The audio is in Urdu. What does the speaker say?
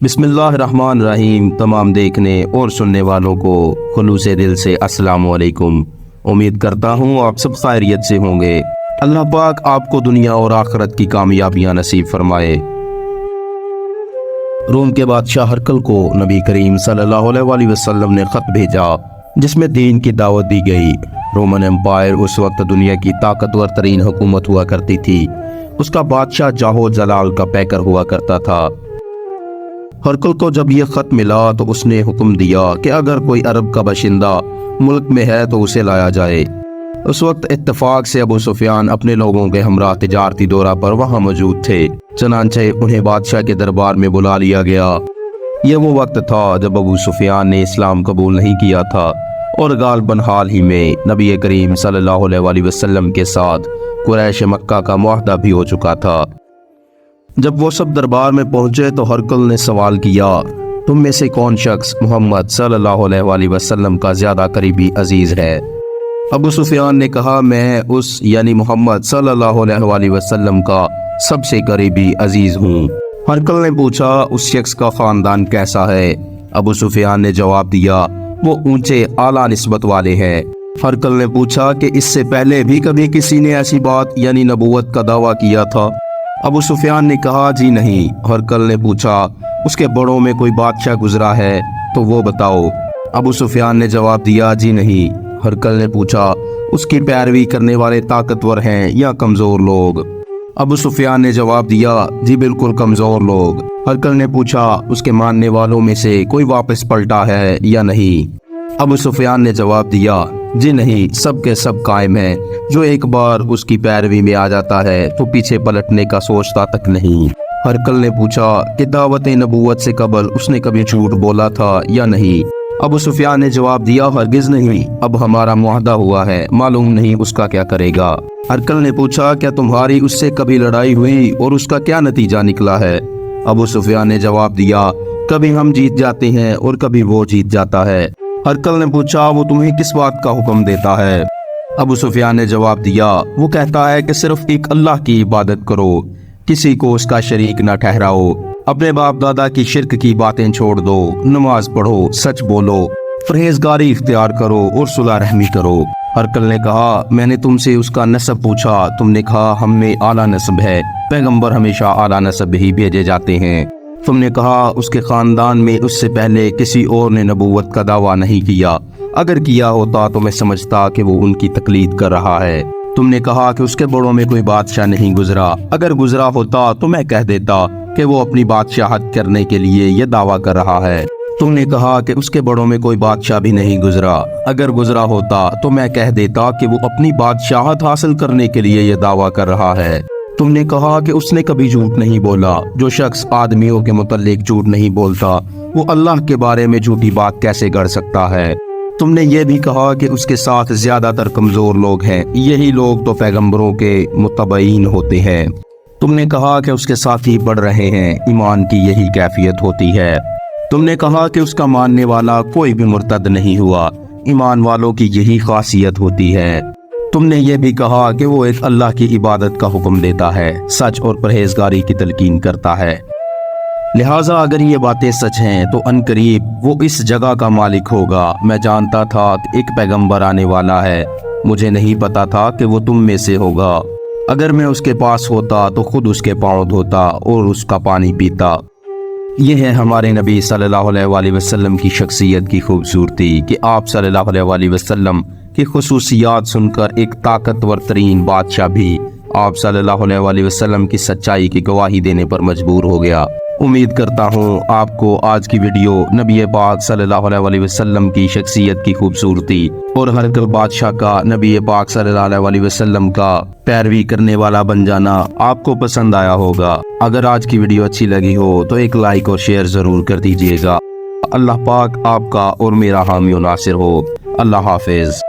بسم اللہ الرحمن الرحیم۔ تمام دیکھنے اور سننے والوں کو خلوص دل سے السلام علیکم۔ امید کرتا ہوں آپ سب خیریت سے ہوں گے۔ اللہ پاک آپ کو دنیا اور آخرت کی کامیابیاں نصیب فرمائے۔ روم کے بادشاہ ہرقل کو نبی کریم صلی اللہ علیہ وآلہ وسلم نے خط بھیجا جس میں دین کی دعوت دی گئی۔ رومن امپائر اس وقت دنیا کی طاقتور ترین حکومت ہوا کرتی تھی۔ اس کا بادشاہ جاہو جلال کا پیکر ہوا کرتا تھا۔ ہرقل کو جب یہ خط ملا تو اس نے حکم دیا کہ اگر کوئی عرب کا باشندہ ملک میں ہے تو اسے لایا جائے۔ اس وقت اتفاق سے ابو سفیان اپنے لوگوں کے ہمراہ تجارتی دورہ پر وہاں موجود تھے، چنانچہ انہیں بادشاہ کے دربار میں بلا لیا گیا۔ یہ وہ وقت تھا جب ابو سفیان نے اسلام قبول نہیں کیا تھا اور غالباً حال ہی میں نبی کریم صلی اللہ علیہ وآلہ وسلم کے ساتھ قریش مکہ کا معاہدہ بھی ہو چکا تھا۔ جب وہ سب دربار میں پہنچے تو ہرقل نے سوال کیا، تم میں سے کون شخص محمد صلی اللہ علیہ وآلہ وسلم کا زیادہ قریبی عزیز ہے؟ ابو سفیان نے کہا، میں اس یعنی محمد صلی اللہ علیہ وآلہ وسلم کا سب سے قریبی عزیز ہوں۔ ہرقل نے پوچھا، اس شخص کا خاندان کیسا ہے؟ ابو سفیان نے جواب دیا، وہ اونچے اعلیٰ نسبت والے ہیں۔ ہرقل نے پوچھا کہ اس سے پہلے بھی کبھی کسی نے ایسی بات یعنی نبوت کا دعویٰ کیا تھا؟ ابو سفیان نے کہا، جی نہیں۔ ہرقل نے پوچھا، اس کے بڑوں میں کوئی بادشاہ گزرا ہے تو وہ بتاؤ؟ ابو سفیان نے جواب دیا، جی نہیں۔ ہرقل نے پوچھا، اس کی پیروی کرنے والے طاقتور ہیں یا کمزور لوگ؟ ابو سفیان نے جواب دیا، جی بالکل کمزور لوگ۔ ہرقل نے پوچھا، اس کے ماننے والوں میں سے کوئی واپس پلٹا ہے یا نہیں؟ ابو سفیان نے جواب دیا، جی نہیں، سب کے سب قائم ہیں۔ جو ایک بار اس کی پیروی میں آ جاتا ہے تو پیچھے پلٹنے کا سوچتا تک نہیں۔ ہرقل نے پوچھا کہ دعوت نبوت سے قبل اس نے کبھی جھوٹ بولا تھا یا نہیں؟ ابو سفیان نے جواب دیا، ہرگز نہیں۔ اب ہمارا معاہدہ ہوا ہے، معلوم نہیں اس کا کیا کرے گا۔ ہرقل نے پوچھا، کیا تمہاری اس سے کبھی لڑائی ہوئی اور اس کا کیا نتیجہ نکلا ہے؟ ابو سفیان نے جواب دیا، کبھی ہم جیت جاتے ہیں اور کبھی وہ جیت جاتا ہے۔ ہرقل نے پوچھا، وہ تمہیں کس بات کا حکم دیتا ہے؟ ابو سفیان نے جواب دیا، وہ کہتا ہے کہ صرف ایک اللہ کی عبادت کرو، کسی کو اس کا شریک نہ ٹھہراؤ، اپنے باپ دادا کی شرک کی باتیں چھوڑ دو، نماز پڑھو، سچ بولو، پرہیزگاری اختیار کرو اور صلح رحمی کرو۔ ہرقل نے کہا، میں نے تم سے اس کا نسب پوچھا، تم نے کہا ہم میں اعلیٰ نسب ہے، پیغمبر ہمیشہ اعلیٰ نسب ہی بھیجے جاتے ہیں۔ تم نے کہا اس کے خاندان میں اس سے پہلے کسی اور نے نبوت کا دعویٰ نہیں کیا، اگر کیا ہوتا تو میں سمجھتا کہ وہ ان کی تقلید کر رہا ہے۔ تم نے کہا کہ اس کے بڑوں میں کوئی بادشاہ نہیں گزرا، اگر گزرا ہوتا تو میں کہہ دیتا کہ وہ اپنی بادشاہت کرنے کے لیے یہ دعویٰ کر رہا ہے۔ تم نے کہا کہ اس کے بڑوں میں کوئی بادشاہ بھی نہیں گزرا، اگر گزرا ہوتا تو میں کہہ دیتا کہ وہ اپنی بادشاہت حاصل کرنے کے لیے یہ دعویٰ کر رہا ہے۔ تم نے کہا کہ اس نے کبھی جھوٹ نہیں بولا، جو شخص آدمیوں کے متعلق جھوٹ نہیں بولتا وہ اللہ کے بارے میں جھوٹی بات کیسے گڑھ سکتا ہے؟ تم نے یہ بھی کہا کہ اس کے ساتھ زیادہ تر کمزور لوگ ہیں، یہی لوگ تو پیغمبروں کے متبعین ہوتے ہیں۔ تم نے کہا کہ اس کے ساتھی بڑھ رہے ہیں، ایمان کی یہی کیفیت ہوتی ہے۔ تم نے کہا کہ اس کا ماننے والا کوئی بھی مرتد نہیں ہوا، ایمان والوں کی یہی خاصیت ہوتی ہے۔ تم نے یہ بھی کہا کہ وہ ایک اللہ کی عبادت کا حکم دیتا ہے، سچ اور پرہیزگاری کی تلقین کرتا ہے، لہٰذا اگر یہ باتیں سچ ہیں تو عنقریب وہ اس جگہ کا مالک ہوگا۔ میں جانتا تھا کہ ایک پیغمبر آنے والا ہے، مجھے نہیں پتا تھا کہ وہ تم میں سے ہوگا۔ اگر میں اس کے پاس ہوتا تو خود اس کے پاؤں دھوتا اور اس کا پانی پیتا۔ یہ ہے ہمارے نبی صلی اللہ علیہ وآلہ وسلم کی شخصیت کی خوبصورتی کہ آپ صلی اللہ علیہ وآلہ وسلم کی خصوصیات سن کر ایک طاقتور ترین بادشاہ بھی آپ صلی اللہ علیہ وآلہ وسلم کی سچائی کی گواہی دینے پر مجبور ہو گیا۔ امید کرتا ہوں آپ کو آج کی ویڈیو نبی پاک صلی اللہ علیہ وآلہ وسلم کی شخصیت کی خوبصورتی اور ہرقل بادشاہ کا نبی پاک صلی اللہ علیہ وآلہ وسلم کا پیروی کرنے والا بن جانا آپ کو پسند آیا ہوگا۔ اگر آج کی ویڈیو اچھی لگی ہو تو ایک لائک اور شیئر ضرور کر دیجیے گا۔ اللہ پاک آپ کا اور میرا حامی و ناصر ہو۔ اللہ حافظ۔